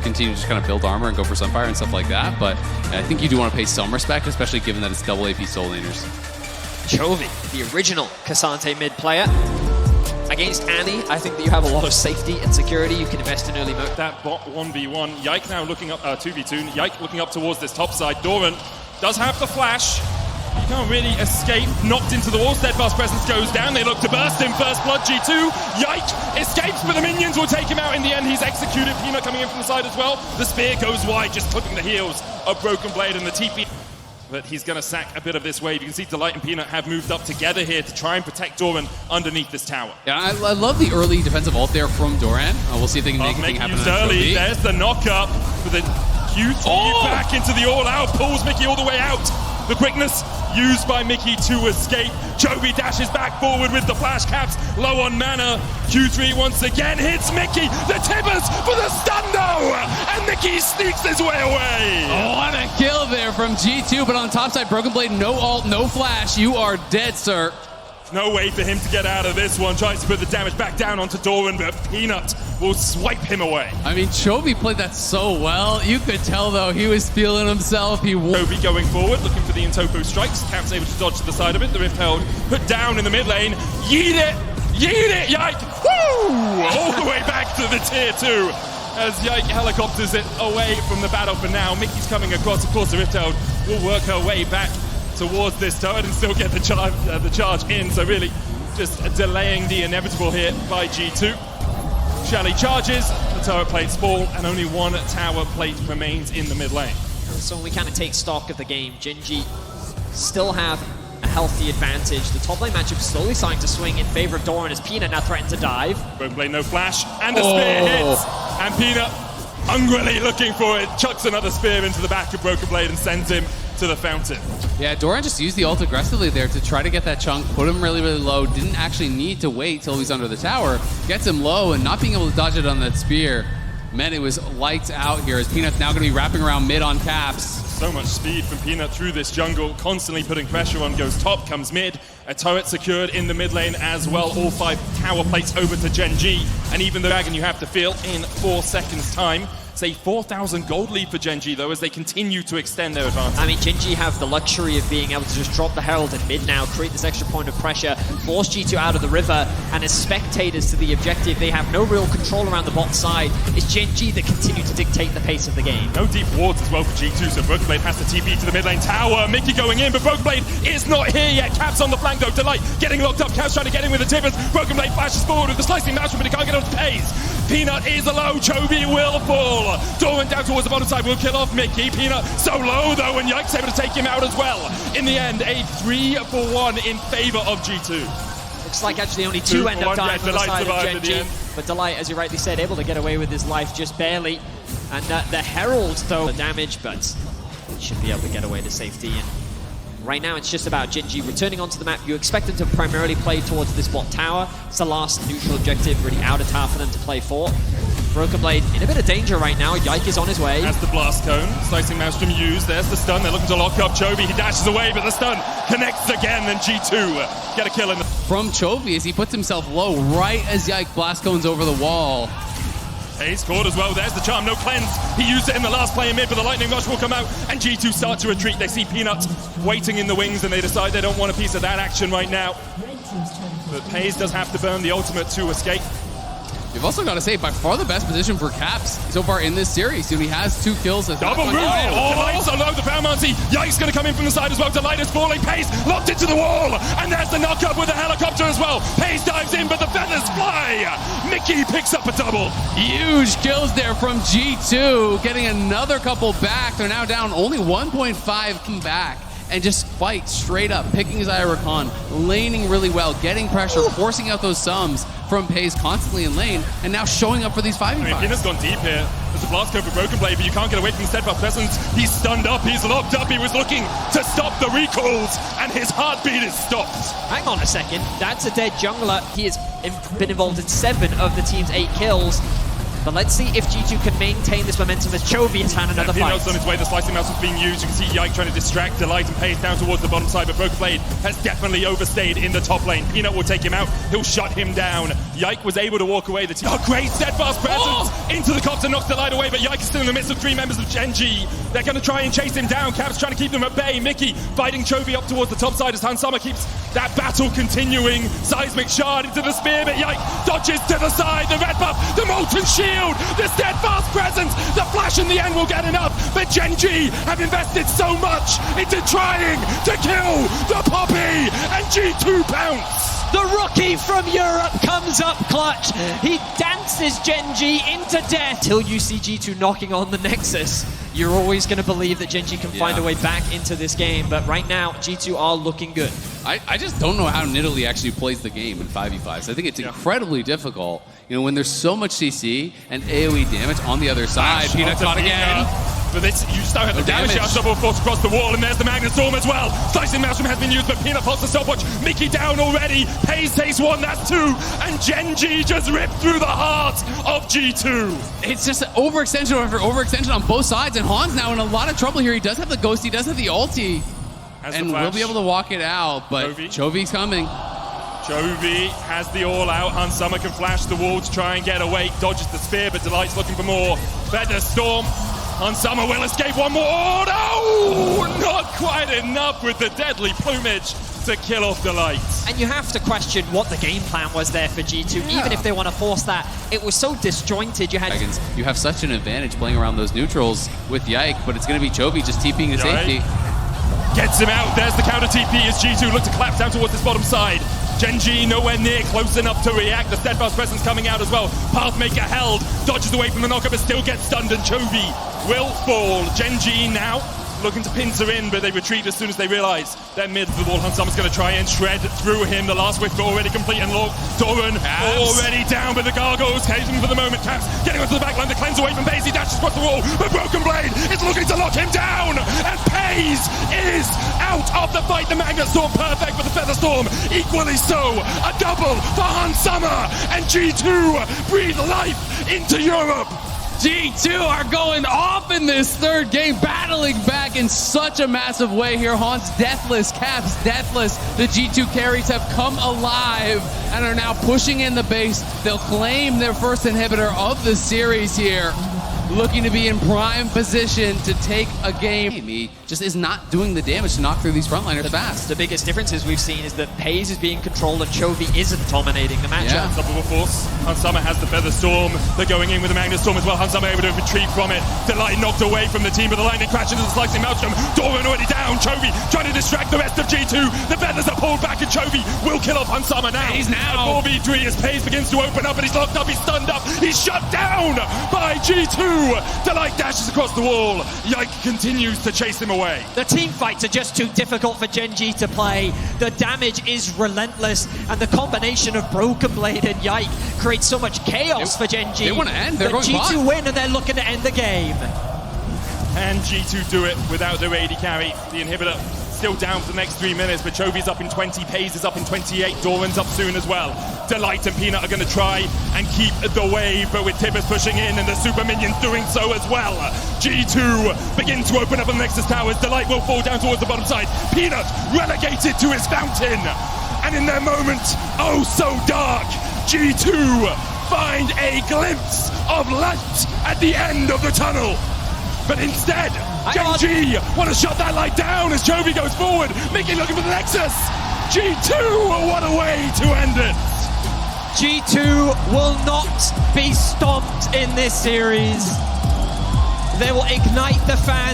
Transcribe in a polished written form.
continue to just kind of build armor and go for Sunfire and stuff like that. But I think you do want to pay some respect, especially given that it's double AP soul laners. Chovy, the original Cassante mid player. Against Annie, I think that you have a lot of safety and security. You can invest in early mode. That bot 1v1. Yike now looking up, 2v2. Yike looking up towards this top side. Doran does have the flash. You can't really escape. Knocked into the wall. Steadfast Presence goes down. They look to burst him. First blood, G2. Yike escapes, but the minions will take him out in the end. He's executed. Peanut coming in from the side as well. The spear goes wide, just clipping the heels of Broken Blade and the TP. But he's going to sack a bit of this wave. You can see Delight and Peanut have moved up together here to try and protect Doran underneath this tower. Yeah, I love the early defensive ult there from Doran. We'll see if they can make anything happen. Early. There's the knock-up for the Q3 back into the all-out. Pulls Mickey all the way out. The quickness used by Mickey to escape. Chovy dashes back forward with the flash caps. Low on mana. Q3 once again hits Mickey. The Tibbers for the stun though! And Mickey sneaks his way away. Oh, what a kill there from G2, but on the top side, Broken Blade, no ult, no flash. You are dead, sir. No way for him to get out of this one. Tries to put the damage back down onto Doran, but Peanut will swipe him away. I mean, Chovy played that so well. You could tell, though, he was feeling himself. Chovy going forward, looking for the Intopo strikes. Cap's able to dodge to the side of it. The Rift held, put down in the mid lane. Yeet it, Yike! Woo! All the way back to the tier 2. As Yike helicopters it away from the battle for now. Mickey's coming across. Of course, the Rift held will work her way back towards this turret and still get the charge in. So really just delaying the inevitable here by G2. Shelly charges, the turret plates fall, and only one tower plate remains in the mid lane. So when we kind of take stock of the game, Gen.G still have a healthy advantage. The top lane matchup slowly starting to swing in favor of Doran as Peanut now threatened to dive. Broken Blade, no flash, and the spear hits, and Peanut hungrily looking for it, chucks another spear into the back of Broken Blade and sends him to the fountain. Yeah, Doran just used the ult aggressively there to try to get that chunk, put him really, really low, didn't actually need to wait till he's under the tower, gets him low, and not being able to dodge it on that spear meant it was lights out here as Peanut's now going to be wrapping around mid on Caps. So much speed from Peanut through this jungle, constantly putting pressure on, goes top, comes mid, a turret secured in the mid lane as well, all 5 tower plates over to Gen.G, and even the dragon you have to feel in 4 seconds time. Say 4,000 gold lead for Gen.G though as they continue to extend their advantage. I mean, Gen.G have the luxury of being able to just drop the Herald in mid now, create this extra point of pressure, force G2 out of the river, and as spectators to the objective, they have no real control around the bot side. It's Gen.G that continue to dictate the pace of the game. No deep wards as well for G2, so Broken Blade has to TP to the mid lane tower. Mickey going in, but Broken Blade is not here yet. Caps on the flank though, Delight getting locked up. Caps trying to get in with the Tibbers. Broken Blade flashes forward with the slicing mouse, but he can't get off Pace. Peanut is low, Chovy will fall. Doran down towards the bottom side will kill off Mickey. Peanut so low though, and Yike's able to take him out as well. In the end, a 3-for-1 in favor of G2. Looks like actually only 2 end up dying on the side of Gen.G. But Delight, as you rightly said, able to get away with his life just barely. And the Herald though, the damage, but should be able to get away to safety. And right now it's just about Gen.G returning onto the map. You expect them to primarily play towards this bot tower. It's the last neutral objective, really out of tower for them to play for. Broken Blade in a bit of danger right now. Yike is on his way. That's the blast cone. Slicing Maelstrom used. There's the stun. They're looking to lock up Chovy. He dashes away, but the stun connects again. And G2 get a kill in the... From Chovy as he puts himself low right as Yike blast cones over the wall. He scored as well. There's the charm. No cleanse. He used it in the last play in mid, but the lightning rush will come out. And G2 start to retreat. They see Peanut waiting in the wings, and they decide they don't want a piece of that action right now. But Paze does have to burn the ultimate to escape. You've also got to say, by far the best position for Caps so far in this series. He has 2 kills. Double move! Delight's on low, the Paramountcy. Yike's going to come in from the side as well. Delight is falling. Pace locked into the wall. And there's the knock-up with the helicopter as well. Pace dives in, but the feathers fly. Mickey picks up a double. Huge kills there from G2. Getting another couple back. They're now down only 1.5 come back. And just fight straight up, picking his Irakan, laning really well, getting pressure, forcing out those sums from Pace constantly in lane, and now showing up for these 5v5s. I mean, Peanut's gone deep here. There's a blast code for Broken Blade, but you can't get away from the Steadfast Presence. He's stunned up, he's locked up, he was looking to stop the recalls, and his heartbeat is stopped. Hang on a second, that's a dead jungler. He has been involved in 7 of the team's 8 kills. But let's see if G2 can maintain this momentum as Chovy has found another fight. Peanut's on his way, the slicing mouse is being used. You can see Yike trying to distract Delight and Pace down towards the bottom side, but Broken Blade has definitely overstayed in the top lane. Peanut will take him out, he'll shut him down. Yike was able to walk away. Great steadfast presence into the copter, knocks Delight away, but Yike is still in the midst of 3 members of Gen.G. They're going to try and chase him down. Cap's trying to keep them at bay. Mickey fighting Chovy up towards the top side as Hansama keeps that battle continuing. Seismic shard into the spear, but Yike dodges to the side. The red buff, the molten shield, the steadfast presence, the flash in the end will get enough. But Gen.G have invested so much into trying to kill the Poppy, and G2 pounce. The rookie from Europe comes up clutch. He dances Gen.G into death. Till you see G2 knocking on the Nexus, you're always going to believe that Gen.G can find a way back into this game. But right now, G2 are looking good. I just don't know how Nidalee actually plays the game in 5v5s. I think it's incredibly difficult. You know, when there's so much CC and AoE damage on the other side. Peanut caught again. But this, you still have the damage out, double force across the wall, and there's the Magnet Storm as well. Slicing Maelstrom has been used, but Peanut pops the stopwatch. Mickey down already. Pace takes 1, that's 2. And Gen.G just ripped through the heart of G2. It's just overextension after overextension on both sides, and Han's now in a lot of trouble here. He does have the ghost, he does have the ulti, and we'll be able to walk it out, but Chovy's coming. Chovy has the all-out. Hansama can flash the wall to try and get away. Dodges the spear, but Delight's looking for more. Feather Storm. Hansama will escape one more. Oh, no! Not quite enough with the deadly plumage to kill off Delight. And you have to question what the game plan was there for G2, even if they want to force that. It was so disjointed. You have such an advantage playing around those neutrals with Yike, but it's going to be Chovy just TPing to safety. Gets him out. There's the counter TP as G2 look to collapse down towards this bottom side. Gen.G nowhere near close enough to react. The steadfast presence coming out as well. Pathmaker held, dodges away from the knockup, but still gets stunned, and Chovy will fall. Gen.G now looking to pincer in, but they retreat as soon as they realize they're mid of the wall. Hansama's going to try and shred through him. The last whiff already complete, and look, Doran already down, but the Gargoyles caging for the moment. Caps getting onto the backline, the cleanse away from Baze, he dashes across the wall, but Broken Blade is looking to lock him down, and Paze is out of the fight. The Magnet Storm perfect, but the Feather Storm equally so. A double for Hansama, and G2 breathe life into Europe. G2 are going off in this third game, battling back in such a massive way here. Han's deathless, Caps deathless. The G2 carries have come alive and are now pushing in the base. They'll claim their first inhibitor of the series here. Looking to be in prime position to take a game. He just is not doing the damage to knock through these frontliners fast. The biggest differences we've seen is that Paze is being controlled and Chovy isn't dominating the matchup. Double force. Hansama has the Feather Storm. They're going in with the Magnet Storm as well. Hansama able to retreat from it. Delight knocked away from the team, but the lightning crash into the slicing Maelstrom. Doran already down. Chovy trying to distract the rest of G2. The feathers are pulled back, and Chovy will kill off Hansama now. He's now. 4v3 as Paze begins to open up, and he's locked up, he's stunned up, he's shut down by G2. Delight dashes across the wall. Yike continues to chase him away. The team fights are just too difficult for Gen.G to play. The damage is relentless, and the combination of Broken Blade and Yike creates so much chaos for Gen.G. They want to end. They're going G2 bot. win, and they're looking to end the game. And G2 do it without their AD carry. The inhibitor still down for the next 3 minutes, but Chovy's up in 20, Paze is up in 28, Doran's up soon as well. Delight and Peanut are going to try and keep the wave, but with Tibbers pushing in and the super minions doing so as well. G2 begin to open up on the Nexus towers. Delight will fall down towards the bottom side. Peanut relegated to his fountain. And in their moment, oh so dark, G2 find a glimpse of light at the end of the tunnel. But instead, Gen.G want to shut that light down as Chovy goes forward. Mickey looking for the Nexus. G2, what a way to end it. G2 will not be stomped in this series. They will ignite the fans.